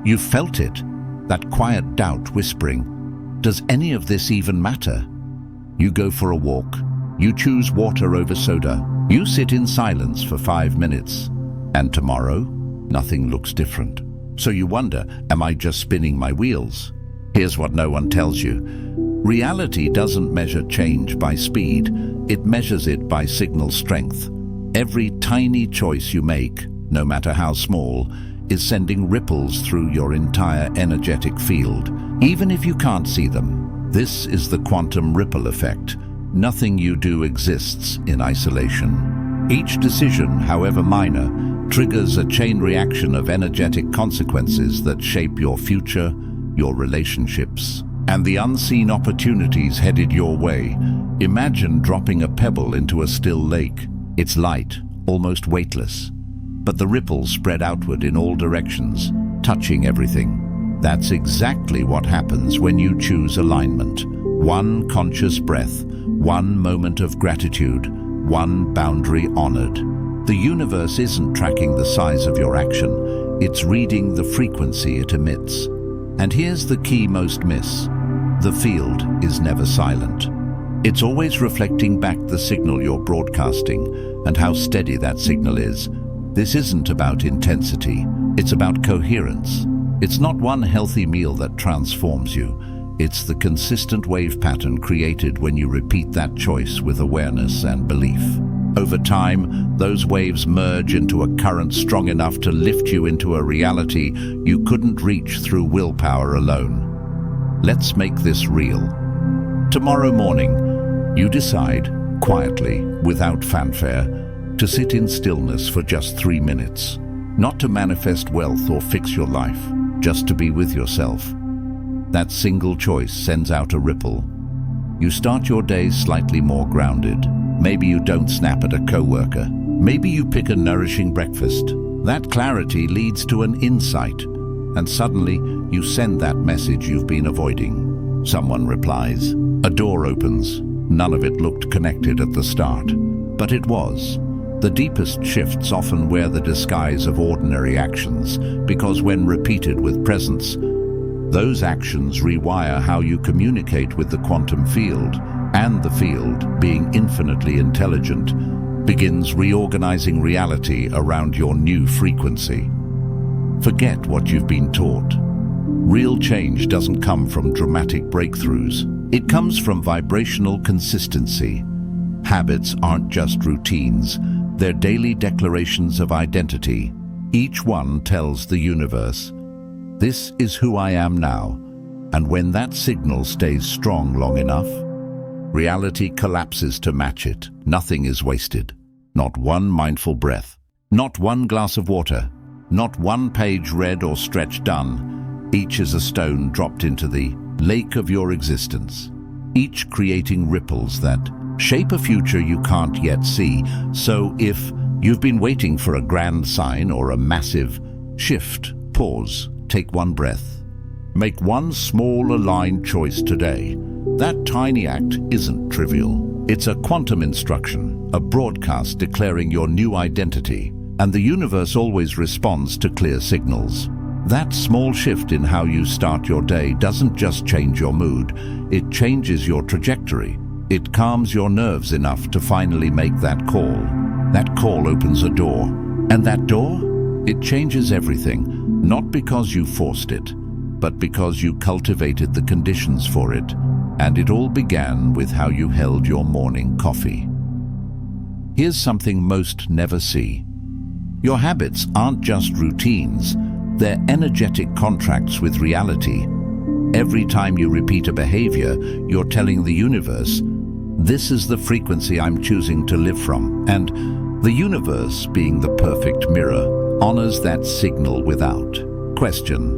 You felt it, that quiet doubt whispering, "Does any of this even matter?" You go for a walk. You choose water over soda. You sit in silence for 5 minutes. And tomorrow, nothing looks different. So you wonder, am I just spinning my wheels? Here's what no one tells you. Reality doesn't measure change by speed. It measures it by signal strength. Every tiny choice you make, no matter how small, is sending ripples through your entire energetic field, even if you can't see them. This is the quantum ripple effect. Nothing you do exists in isolation. Each decision, however minor, triggers a chain reaction of energetic consequences that shape your future, your relationships, and the unseen opportunities headed your way. Imagine dropping a pebble into a still lake. It's light, almost weightless, but the ripples spread outward in all directions, touching everything. That's exactly what happens when you choose alignment. One conscious breath, one moment of gratitude, one boundary honored. The universe isn't tracking the size of your action, it's reading the frequency it emits. And here's the key most miss. The field is never silent. It's always reflecting back the signal you're broadcasting and how steady that signal is. This isn't about intensity, it's about coherence. It's not one healthy meal that transforms you. It's the consistent wave pattern created when you repeat that choice with awareness and belief. Over time, those waves merge into a current strong enough to lift you into a reality you couldn't reach through willpower alone. Let's make this real. Tomorrow morning, you decide, quietly, without fanfare, to sit in stillness for just 3 minutes. Not to manifest wealth or fix your life, just to be with yourself. That single choice sends out a ripple. You start your day slightly more grounded. Maybe you don't snap at a coworker. Maybe you pick a nourishing breakfast. That clarity leads to an insight, and suddenly you send that message you've been avoiding. Someone replies. A door opens. None of it looked connected at the start, but it was. The deepest shifts often wear the disguise of ordinary actions, because when repeated with presence, those actions rewire how you communicate with the quantum field, and the field, being infinitely intelligent, begins reorganizing reality around your new frequency. Forget what you've been taught. Real change doesn't come from dramatic breakthroughs. It comes from vibrational consistency. Habits aren't just routines, they're daily declarations of identity. Each one tells the universe, "This is who I am now," and when that signal stays strong long enough, reality collapses to match it. Nothing is wasted. Not one mindful breath. Not one glass of water. Not one page read or stretch done. Each is a stone dropped into the lake of your existence, each creating ripples that shape a future you can't yet see. So if you've been waiting for a grand sign or a massive shift, pause, take one breath. Make one small aligned choice today. That tiny act isn't trivial. It's a quantum instruction, a broadcast declaring your new identity, and the universe always responds to clear signals. That small shift in how you start your day doesn't just change your mood, it changes your trajectory. It calms your nerves enough to finally make that call. That call opens a door. And that door? It changes everything, not because you forced it, but because you cultivated the conditions for it. And it all began with how you held your morning coffee. Here's something most never see. Your habits aren't just routines, they're energetic contracts with reality. Every time you repeat a behavior, you're telling the universe, "This is the frequency I'm choosing to live from." And the universe, being the perfect mirror, honors that signal without question.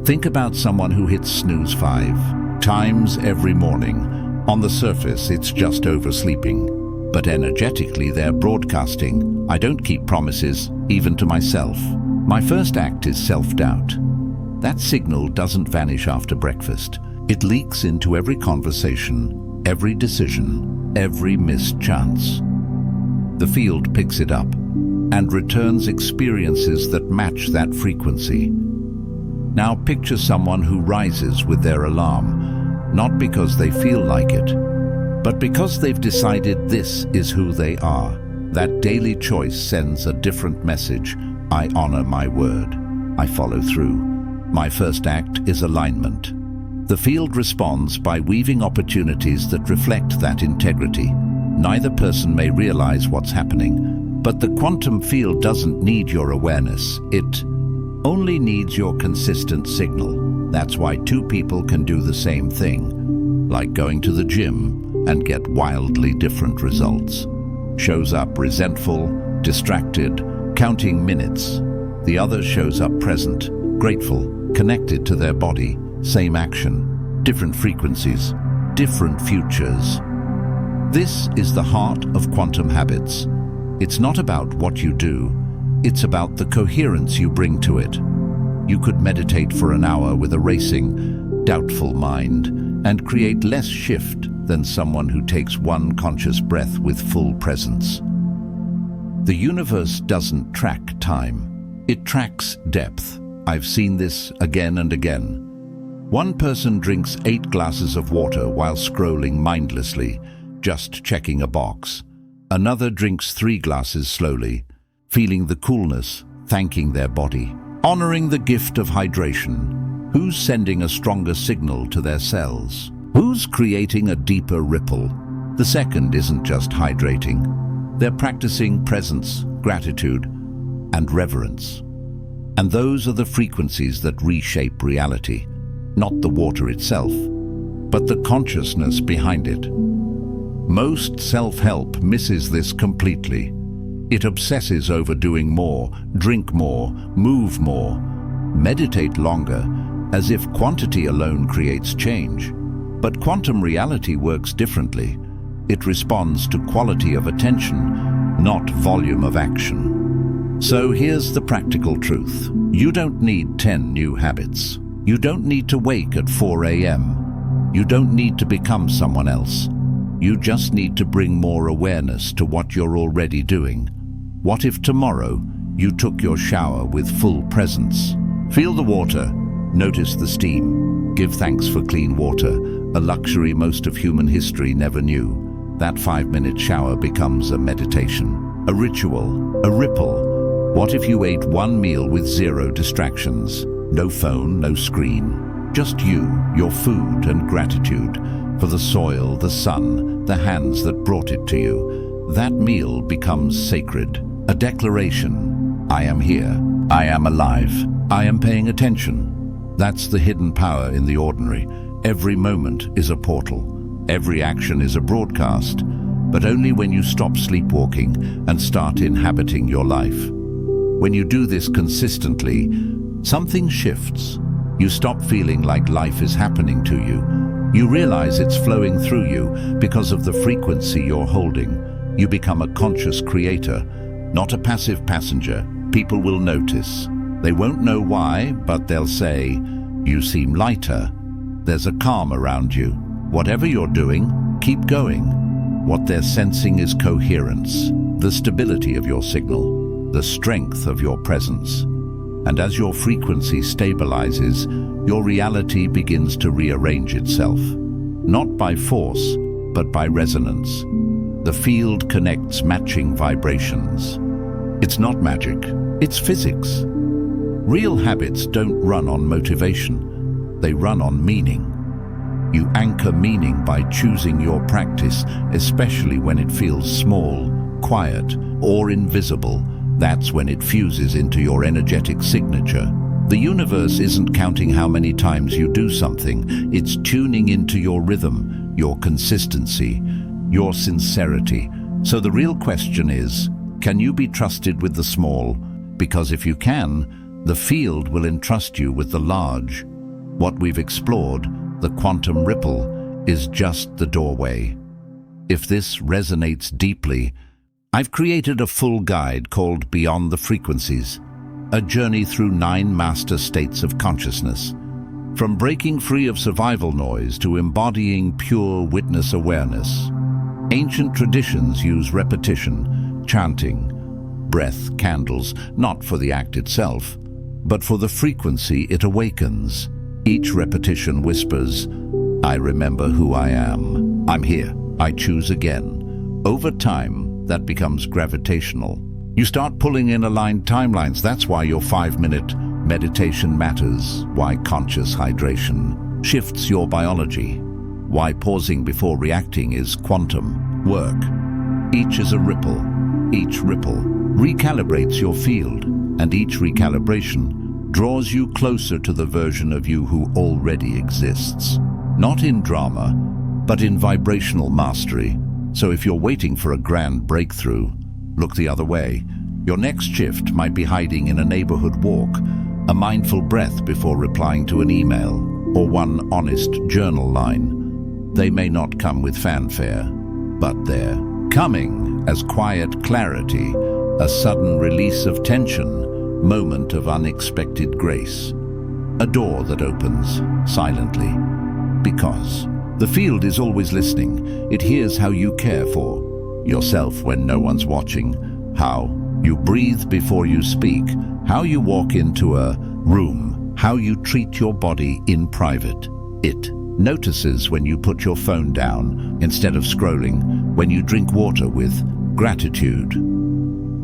Think about someone who hits snooze 5 times every morning. On the surface, it's just oversleeping. But energetically, they're broadcasting, "I don't keep promises, even to myself. My first act is self-doubt." That signal doesn't vanish after breakfast. It leaks into every conversation, every decision, every missed chance. The field picks it up and returns experiences that match that frequency. Now picture someone who rises with their alarm, not because they feel like it, but because they've decided this is who they are. That daily choice sends a different message. I honor my word. I follow through. My first act is alignment. The field responds by weaving opportunities that reflect that integrity. Neither person may realize what's happening, but the quantum field doesn't need your awareness. It only needs your consistent signal. That's why two people can do the same thing, like going to the gym and get wildly different results. Shows up resentful, distracted, counting minutes. The other shows up present, grateful, connected to their body. Same action, different frequencies, different futures. This is the heart of quantum habits. It's not about what you do, it's about the coherence you bring to it. You could meditate for an hour with a racing, doubtful mind and create less shift than someone who takes one conscious breath with full presence. The universe doesn't track time, it tracks depth. I've seen this again and again. One person drinks 8 glasses of water while scrolling mindlessly, just checking a box. Another drinks 3 glasses slowly, feeling the coolness, thanking their body, honoring the gift of hydration. Who's sending a stronger signal to their cells? Who's creating a deeper ripple? The second isn't just hydrating. They're practicing presence, gratitude, and reverence. And those are the frequencies that reshape reality. Not the water itself, but the consciousness behind it. Most self-help misses this completely. It obsesses over doing more, drink more, move more, meditate longer, as if quantity alone creates change. But quantum reality works differently. It responds to quality of attention, not volume of action. So here's the practical truth. You don't need 10 new habits. You don't need to wake at 4 a.m. You don't need to become someone else. You just need to bring more awareness to what you're already doing. What if tomorrow you took your shower with full presence? Feel the water, notice the steam. Give thanks for clean water, a luxury most of human history never knew. That 5-minute shower becomes a meditation, a ritual, a ripple. What if you ate one meal with 0 distractions? No phone, no screen, just you, your food and gratitude for the soil, the sun, the hands that brought it to you. That meal becomes sacred, a declaration. I am here, I am alive, I am paying attention. That's the hidden power in the ordinary. Every moment is a portal, every action is a broadcast, but only when you stop sleepwalking and start inhabiting your life. When you do this consistently, something shifts. You stop feeling like life is happening to you. You realize it's flowing through you because of the frequency you're holding. You become a conscious creator, not a passive passenger. People will notice. They won't know why, but they'll say, "You seem lighter." There's a calm around you. Whatever you're doing, keep going. What they're sensing is coherence, the stability of your signal, the strength of your presence. And as your frequency stabilizes, your reality begins to rearrange itself. Not by force, but by resonance. The field connects matching vibrations. It's not magic, it's physics. Real habits don't run on motivation, they run on meaning. You anchor meaning by choosing your practice, especially when it feels small, quiet, or invisible. That's when it fuses into your energetic signature. The universe isn't counting how many times you do something, it's tuning into your rhythm, your consistency, your sincerity. So the real question is, can you be trusted with the small? Because if you can, the field will entrust you with the large. What we've explored, the quantum ripple, is just the doorway. If this resonates deeply, I've created a full guide called Beyond the Frequencies, a journey through 9 master states of consciousness. From breaking free of survival noise to embodying pure witness awareness. Ancient traditions use repetition, chanting, breath, candles, not for the act itself, but for the frequency it awakens. Each repetition whispers, I remember who I am. I'm here. I choose again. Over time, that becomes gravitational. You start pulling in aligned timelines. That's why your 5-minute meditation matters, why conscious hydration shifts your biology, why pausing before reacting is quantum work. Each is a ripple. Each ripple recalibrates your field, and each recalibration draws you closer to the version of you who already exists. Not in drama, but in vibrational mastery. So if you're waiting for a grand breakthrough, look the other way. Your next shift might be hiding in a neighborhood walk, a mindful breath before replying to an email, or one honest journal line. They may not come with fanfare, but they're coming as quiet clarity, a sudden release of tension, moment of unexpected grace. A door that opens silently. Because the field is always listening. It hears how you care for yourself when no one's watching, how you breathe before you speak, how you walk into a room, how you treat your body in private. It notices when you put your phone down instead of scrolling, when you drink water with gratitude,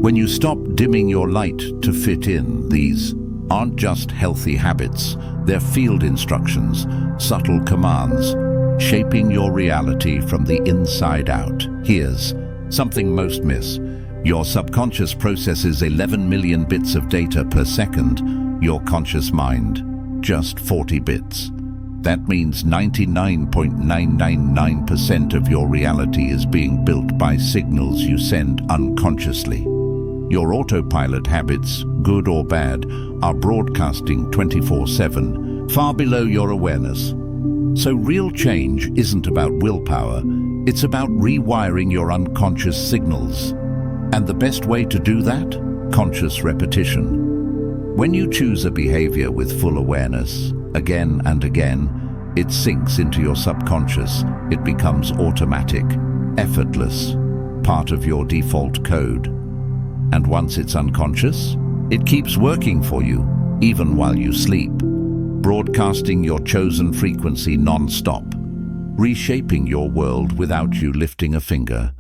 when you stop dimming your light to fit in. These aren't just healthy habits, they're field instructions, subtle commands, shaping your reality from the inside out. Here's something most miss. Your subconscious processes 11 million bits of data per second, your conscious mind just 40 bits. That means 99.999% of your reality is being built by signals you send unconsciously. Your autopilot habits, good or bad, are broadcasting 24/7, far below your awareness. So real change isn't about willpower, it's about rewiring your unconscious signals. And the best way to do that? Conscious repetition. When you choose a behavior with full awareness, again and again, it sinks into your subconscious. It becomes automatic, effortless, part of your default code. And once it's unconscious, it keeps working for you, even while you sleep, broadcasting your chosen frequency non-stop, reshaping your world without you lifting a finger.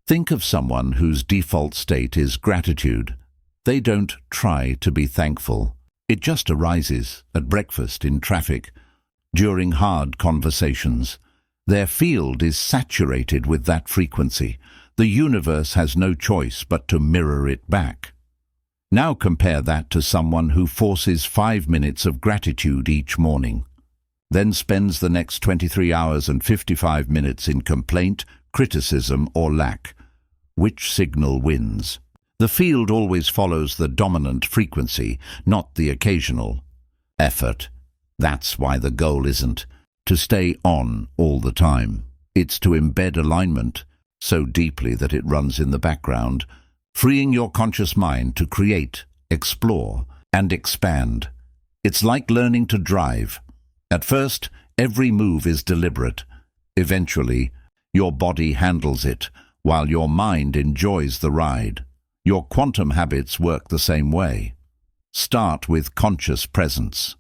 Think of someone whose default state is gratitude. They don't try to be thankful. It just arises at breakfast, in traffic, during hard conversations. Their field is saturated with that frequency. The universe has no choice but to mirror it back. Now compare that to someone who forces 5 minutes of gratitude each morning, then spends the next 23 hours and 55 minutes in complaint, criticism, or lack. Which signal wins? The field always follows the dominant frequency, not the occasional effort. That's why the goal isn't to stay on all the time. It's to embed alignment so deeply that it runs in the background, freeing your conscious mind to create, explore, and expand. It's like learning to drive. At first, every move is deliberate. Eventually, your body handles it, while your mind enjoys the ride. Your quantum habits work the same way. Start with conscious presence.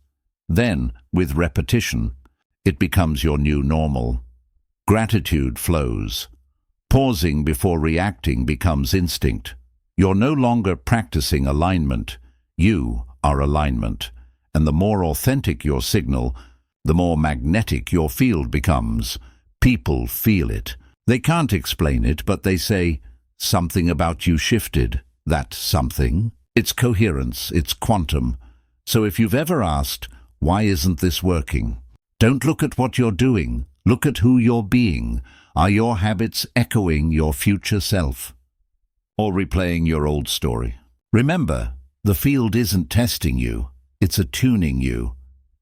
Then, with repetition, it becomes your new normal. Gratitude flows. Pausing before reacting becomes instinct. You're no longer practicing alignment. You are alignment. And the more authentic your signal, the more magnetic your field becomes. People feel it. They can't explain it, but they say, something about you shifted. That something? It's coherence, it's quantum. So if you've ever asked, why isn't this working? Don't look at what you're doing. Look at who you're being. Are your habits echoing your future self? Or replaying your old story? Remember, the field isn't testing you. It's attuning you.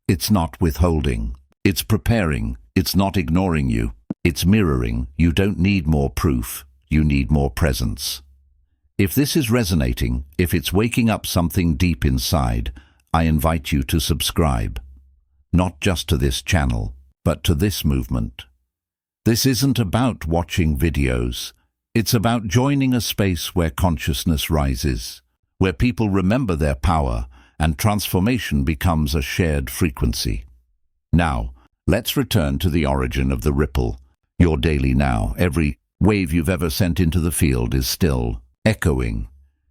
It's not withholding. It's preparing. It's not ignoring you. It's mirroring. You don't need more proof. You need more presence. If this is resonating, if it's waking up something deep inside, I invite you to subscribe. Not just to this channel, but to this movement. This isn't about watching videos. It's about joining a space where consciousness rises, where people remember their power and transformation becomes a shared frequency. Now, let's return to the origin of the ripple. Your daily now, every wave you've ever sent into the field is still echoing.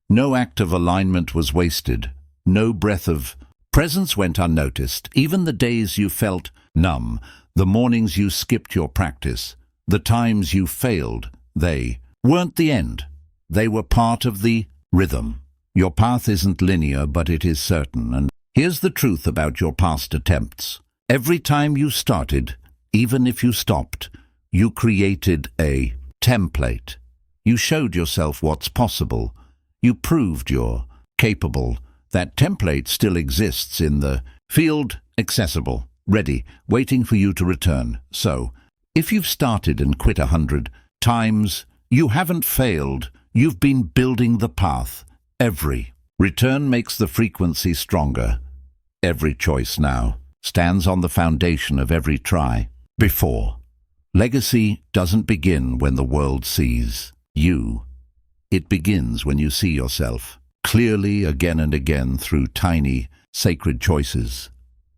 No act of alignment was wasted. No breath of presence went unnoticed. Even the days you felt numb, the mornings you skipped your practice, the times you failed, they weren't the end. They were part of the rhythm. Your path isn't linear, but it is certain. And here's the truth about your past attempts. Every time you started, even if you stopped, you created a template. You showed yourself what's possible. You proved you're capable. That template still exists in the field, accessible, ready, waiting for you to return. So, if you've started and quit 100 times, you haven't failed. You've been building the path. Every return makes the frequency stronger. Every choice now stands on the foundation of every try before. Legacy doesn't begin when the world sees you. It begins when you see yourself clearly again and again through tiny, sacred choices.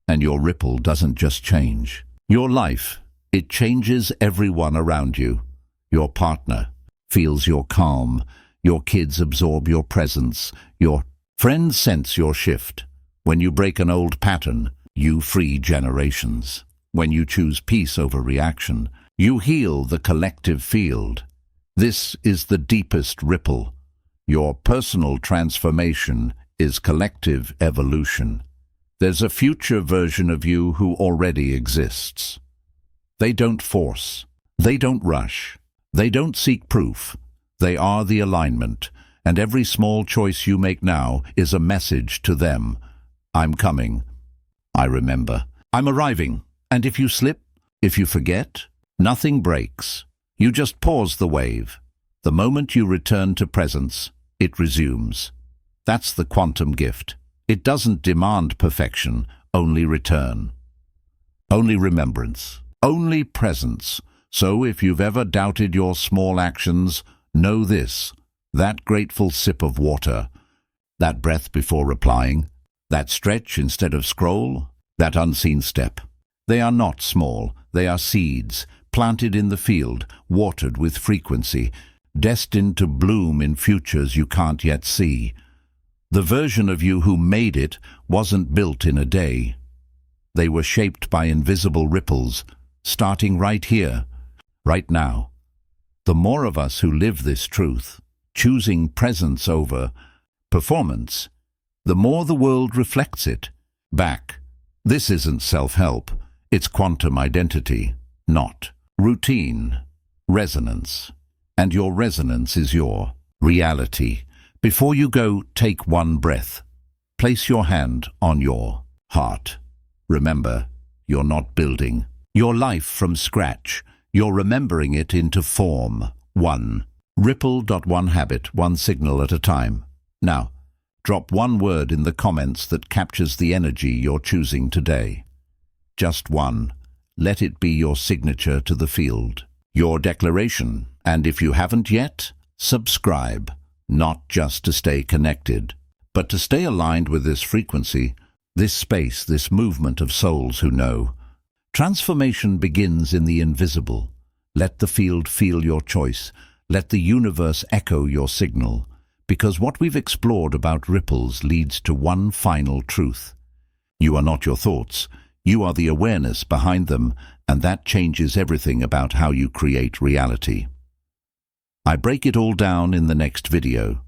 And your ripple doesn't just change your life, it changes everyone around you. Your partner feels your calm, your kids absorb your presence, your friends sense your shift. When you break an old pattern, you free generations. When you choose peace over reaction, you heal the collective field. This is the deepest ripple. Your personal transformation is collective evolution. There's a future version of you who already exists. They don't force. They don't rush. They don't seek proof. They are the alignment, and every small choice you make now is a message to them. I'm coming. I remember. I'm arriving. And if you slip, if you forget, nothing breaks. You just pause the wave. The moment you return to presence, it resumes. That's the quantum gift. It doesn't demand perfection, only return. Only remembrance. Only presence. So if you've ever doubted your small actions, know this: that grateful sip of water, that breath before replying, that stretch instead of scroll, that unseen step. They are not small, they are seeds, planted in the field, watered with frequency, destined to bloom in futures you can't yet see. The version of you who made it wasn't built in a day. They were shaped by invisible ripples, starting right here, right now. The more of us who live this truth, choosing presence over performance, the more the world reflects it back. This isn't self-help, it's quantum identity, not routine, resonance. And your resonance is your reality. Before you go, take one breath. Place your hand on your heart. Remember, you're not building your life from scratch. You're remembering it into form. One ripple.one habit, one signal at a time. Now, drop one word in the comments that captures the energy you're choosing today. Just one. Let it be your signature to the field, your declaration. And if you haven't yet, subscribe, not just to stay connected, but to stay aligned with this frequency, this space, this movement of souls who know. Transformation begins in the invisible. Let the field feel your choice. Let the universe echo your signal. Because what we've explored about ripples leads to one final truth. You are not your thoughts. You are the awareness behind them, and that changes everything about how you create reality. I break it all down in the next video.